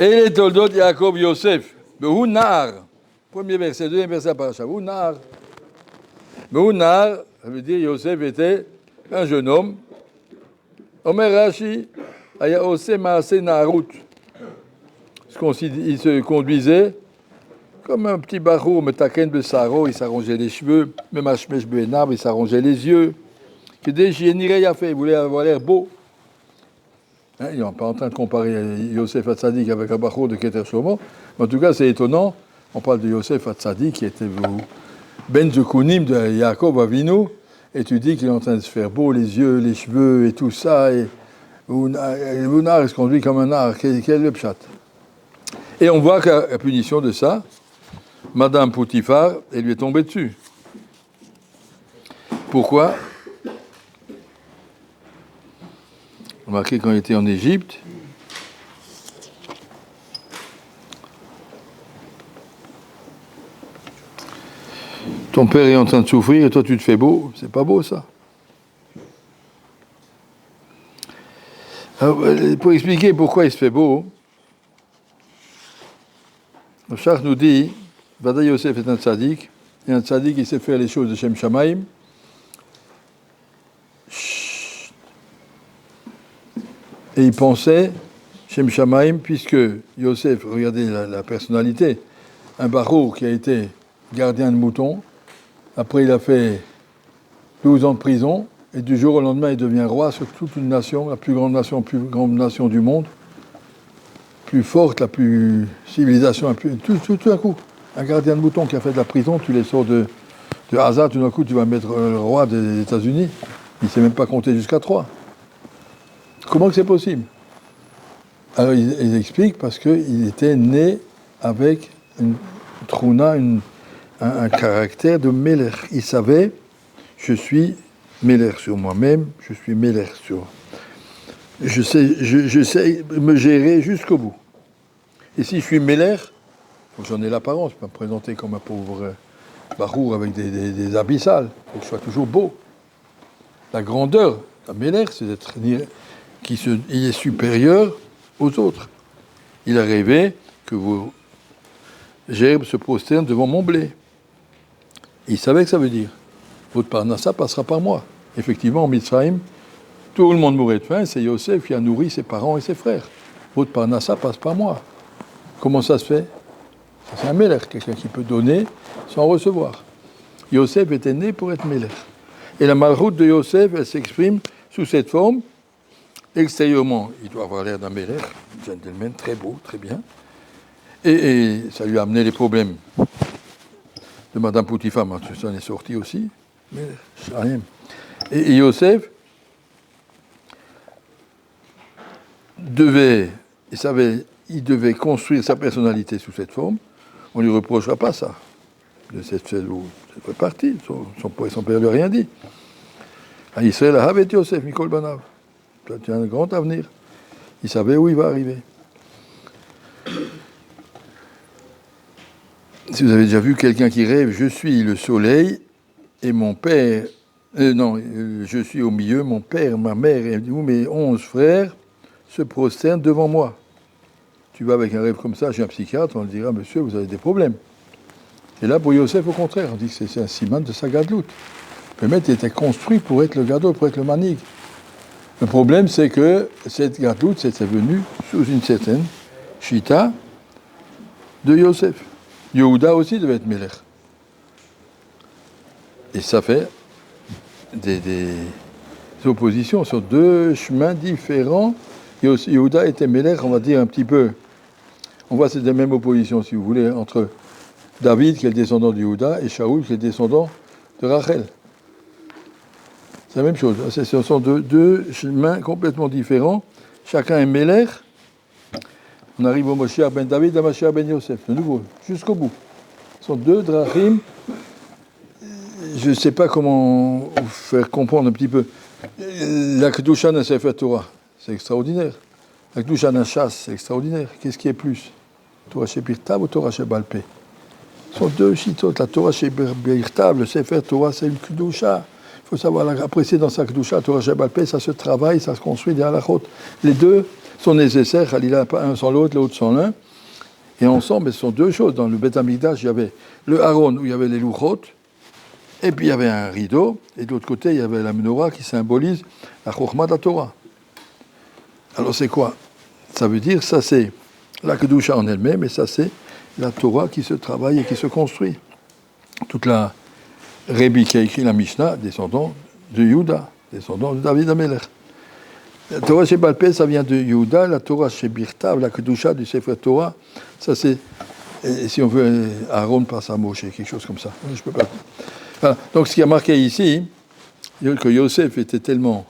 Et les Toldot Yaakov Yosef. Behu Nar. Premier verset, deuxième verset à Paracha. Behu Nar. Behu Nar, ça veut dire Yosef était un jeune homme. Omer Rashi, Aya Ose Maase Narut. Il se conduisait comme un petit barou, metaken besaro, il s'arrangeait les cheveux, même Hashmesh Benav, il s'arrangeait les yeux. Que des Jéniré a fait, il voulait avoir l'air beau. Hein, il n'est pas en train de comparer Yosef Hatzadik avec un barou de Keter Shlomo. En tout cas, c'est étonnant. On parle de Yosef Hatzadik qui était Ben Zekunim de Yaakov Avinu, et tu dis qu'il est en train de se faire beau, les yeux, les cheveux et tout ça. Et Unar, il se conduit comme un art. Quel est le pshat? Et on voit qu'à la punition de ça, Madame Poutifar, elle lui est tombée dessus. Pourquoi? Remarquez quand il était en Égypte, ton père est en train de souffrir et toi tu te fais beau. C'est pas beau ça. Alors, pour expliquer pourquoi il se fait beau, le Shach nous dit, Vada Yosef est un tzaddik, et un tzaddik il sait faire les choses de Shem Shamaim. Et il pensait, Shem Shamaim, puisque Yosef, regardez la personnalité, un barreau qui a été gardien de moutons, après il a fait 12 ans de prison, et du jour au lendemain il devient roi sur toute une nation, la plus grande nation du monde, plus forte, la plus civilisation, tout d'un coup. Un gardien de moutons qui a fait de la prison, tu les sors de hasard, tout d'un coup tu vas mettre le roi des États-Unis, il ne sait même pas compter jusqu'à 3. Comment que c'est possible? Alors ils expliquent parce qu'il était né avec une trouna, un caractère de Meler. Il savait, je suis Meler sur moi-même, je suis Meler sur... Je sais me gérer jusqu'au bout. Et si je suis Meler, j'en ai l'apparence, je peux me présenter comme un pauvre barour avec des habits sales. Il faut que je sois toujours beau. La grandeur, la Meler, c'est d'être... il est supérieur aux autres. Il a rêvé que vos gerbes se prosternent devant mon blé. Il savait que ça veut dire. Votre parnassa passera par moi. Effectivement, en Mitzrayim, tout le monde mourait de faim, c'est Yosef qui a nourri ses parents et ses frères. Votre parnassa passe par moi. Comment ça se fait? C'est un Meler, quelqu'un qui peut donner sans recevoir. Yosef était né pour être Meler. Et la malroute de Yosef, elle s'exprime sous cette forme. Extérieurement, il doit avoir l'air d'un Meler, un gentleman très beau, très bien. Et ça lui a amené les problèmes de Madame Poutifar, ça en est sorti aussi. Mais rien. Et Yosef il devait construire sa personnalité sous cette forme. On ne lui reprochera pas ça. De cette fait partie. Son père ne lui a rien dit. À Israël, Havet Yosef, Mikol Banav. Tu as un grand avenir. Il savait où il va arriver. Si vous avez déjà vu quelqu'un qui rêve, je suis le soleil et mon père, je suis au milieu, mon père, ma mère et mes 11 frères se prosternent devant moi. Tu vas avec un rêve comme ça chez un psychiatre, on lui dira, monsieur, vous avez des problèmes. Et là, pour Yosef, au contraire, on dit que c'est un siman de sa gadlout. Le maître était construit pour être le gadol, pour être le manig. Le problème, c'est que cette gadlout, c'était venu sous une certaine chita de Yosef. Yehuda aussi devait être Meler. Et ça fait des oppositions sur deux chemins différents. Yehuda était Meler, on va dire un petit peu. On voit cette même opposition, si vous voulez, entre David, qui est le descendant de Yehuda, et Shaoul, qui est le descendant de Rachel. C'est la même chose. Ce sont deux chemins complètement différents. Chacun est Meler. On arrive au Moshiach ben David et Moshiach ben Yosef, de nouveau, jusqu'au bout. Ce sont deux drachim. Je ne sais pas comment vous faire comprendre un petit peu. La Kedusha d'un Sefer Torah, c'est extraordinaire. La Kedusha d'un chasse, c'est extraordinaire. Qu'est-ce qui est plus? Torah chez Birtav ou Torah chez Balpé? Ce sont deux chitotes. La Torah chez Birtav, le Sefer Torah, c'est une Kedusha. Il faut savoir apprécier dans sa Kedusha. Torah chez Balpé, ça se travaille, ça se construit des halachot. Les deux sont nécessaires, Khalila, pas un sans l'autre, l'autre sans l'un. Et ensemble, ce sont deux choses. Dans le Beth Amikdash, il y avait le Aaron où il y avait les louchot, et puis il y avait un rideau, et de l'autre côté, il y avait la menorah qui symbolise la Chokhmah de la Torah. Alors c'est quoi? Ça veut dire, ça c'est la Kedusha en elle-même, et ça c'est la Torah qui se travaille et qui se construit. Toute la Rébi qui a écrit la Mishnah, descendant de Yehuda, descendant de David Amelech. La Torah chez Balpé, ça vient de Yehuda, la Torah chez Birtav, la Kedusha du Sefer Torah, ça c'est, et si on veut, Aaron passe à Moshe, quelque chose comme ça. Je peux pas. Voilà. Donc ce qui a marqué ici, que Yosef était tellement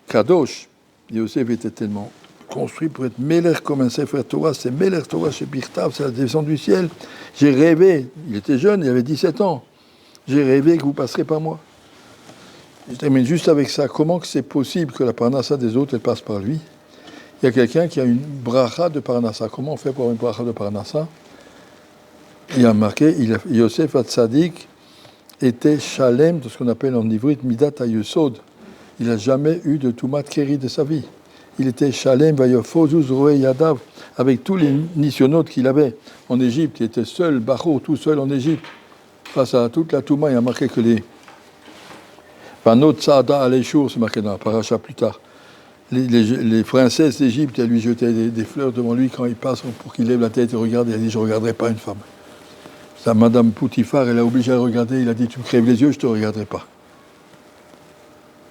kadosh, Yosef était tellement construit pour être Melech comme un Sefer Torah, c'est Melech Torah chez Birtav, c'est la descente du ciel. J'ai rêvé, il était jeune, il avait 17 ans, j'ai rêvé que vous passerez par moi. Je termine juste avec ça. Comment que c'est possible que la parnassa des autres, elle passe par lui? Il y a quelqu'un qui a une bracha de parnassa. Comment on fait pour avoir une bracha de parnassa? Il y a marqué, Yosef Hatzadik était shalem, de ce qu'on appelle en ivrite midat hayusod. Il n'a jamais eu de tumat keri de sa vie. Il était shalem vayofozuz roe yadav, avec tous les nisyonotes qu'il avait en Égypte. Il était seul, Bachor, tout seul en Égypte. Face à toute la touma, il y a marqué que les Panot Saada Alechour, c'est marqué dans la paracha plus tard. Les princesses d'Égypte, elles lui jetaient des fleurs devant lui quand il passe pour qu'il lève la tête et regarde. Il a dit, je ne regarderai pas une femme. Ça, Madame Poutifar, elle a obligé à regarder. Il a dit, tu me crèves les yeux, je ne te regarderai pas.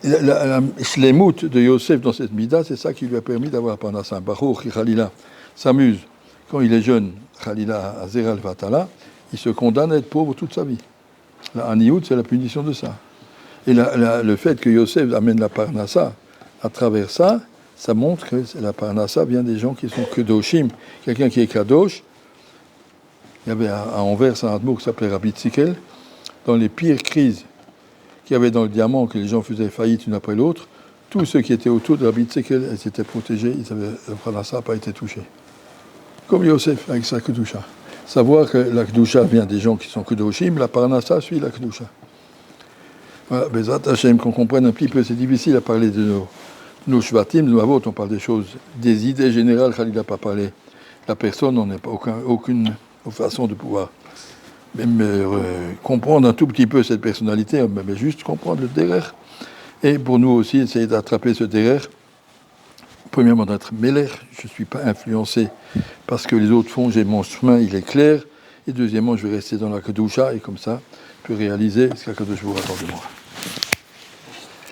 La shlemout de Yosef dans cette mida, c'est ça qui lui a permis d'avoir Parnassa. Baruch, Khalila s'amuse. Quand il est jeune, Khalila à Zeral Vatala, il se condamne à être pauvre toute sa vie. La Aniout, c'est la punition de ça. Et le fait que Yosef amène la Parnassa à travers ça, ça montre que la Parnassa vient des gens qui sont Kedoshim. Quelqu'un qui est Kadosh, il y avait à Anvers un Admour qui s'appelait Rabbi Tzikel, dans les pires crises qu'il y avait dans le diamant, que les gens faisaient faillite une après l'autre, tous ceux qui étaient autour de Rabbi Tzikel, ils étaient protégés, la Parnassa n'a pas été touchée. Comme Yosef avec sa Kedusha. Savoir que la Kedusha vient des gens qui sont Kedoshim, la Parnassa suit la Kedusha. Voilà, Bezrat Hashem, qu'on comprenne un petit peu, c'est difficile à parler de nos shvatim, de nos avot, on parle des choses, des idées générales, Khalil n'a pas parlé. La personne, on n'a pas aucune façon de pouvoir même comprendre un tout petit peu cette personnalité, mais juste comprendre le derrière. Et pour nous aussi, essayer d'attraper ce derrière. Premièrement, d'être Melech, je ne suis pas influencé parce que les autres font, j'ai mon chemin, il est clair. Et deuxièmement, je vais rester dans la Kedusha, et comme ça, je peux réaliser ce que la Kedusha vous attend de moi.